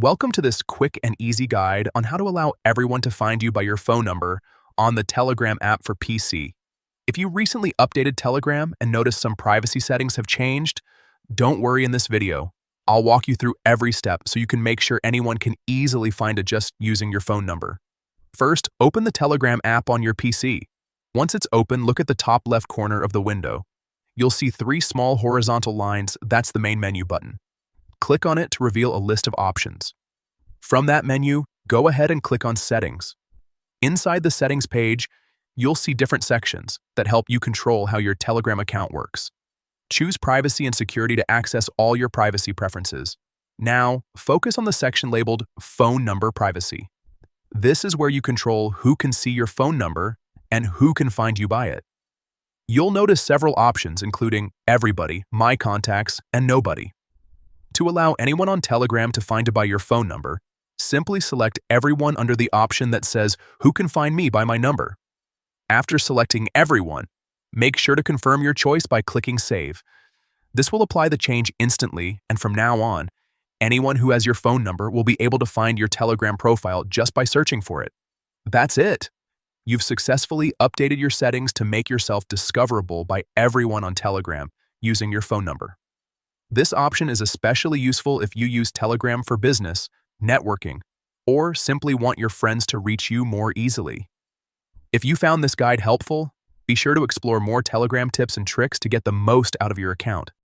Welcome to this quick and easy guide on how to allow everyone to find you by your phone number on the Telegram app for PC. If you recently updated Telegram and noticed some privacy settings have changed, don't worry in this video. I'll walk you through every step so you can make sure anyone can easily find it just using your phone number. First, open the Telegram app on your PC. Once it's open, look at the top left corner of the window. You'll see three small horizontal lines. That's the main menu button. Click on it to reveal a list of options. From that menu, go ahead and click on Settings. Inside the Settings page, you'll see different sections that help you control how your Telegram account works. Choose Privacy and Security to access all your privacy preferences. Now, focus on the section labeled Phone Number Privacy. This is where you control who can see your phone number and who can find you by it. You'll notice several options including Everybody, My Contacts, and Nobody. To allow anyone on Telegram to find you by your phone number, simply select Everyone under the option that says Who can find me by my number. After selecting Everyone, make sure to confirm your choice by clicking Save. This will apply the change instantly, and from now on, anyone who has your phone number will be able to find your Telegram profile just by searching for it. That's it! You've successfully updated your settings to make yourself discoverable by everyone on Telegram using your phone number. This option is especially useful if you use Telegram for business, networking, or simply want your friends to reach you more easily. If you found this guide helpful, be sure to explore more Telegram tips and tricks to get the most out of your account.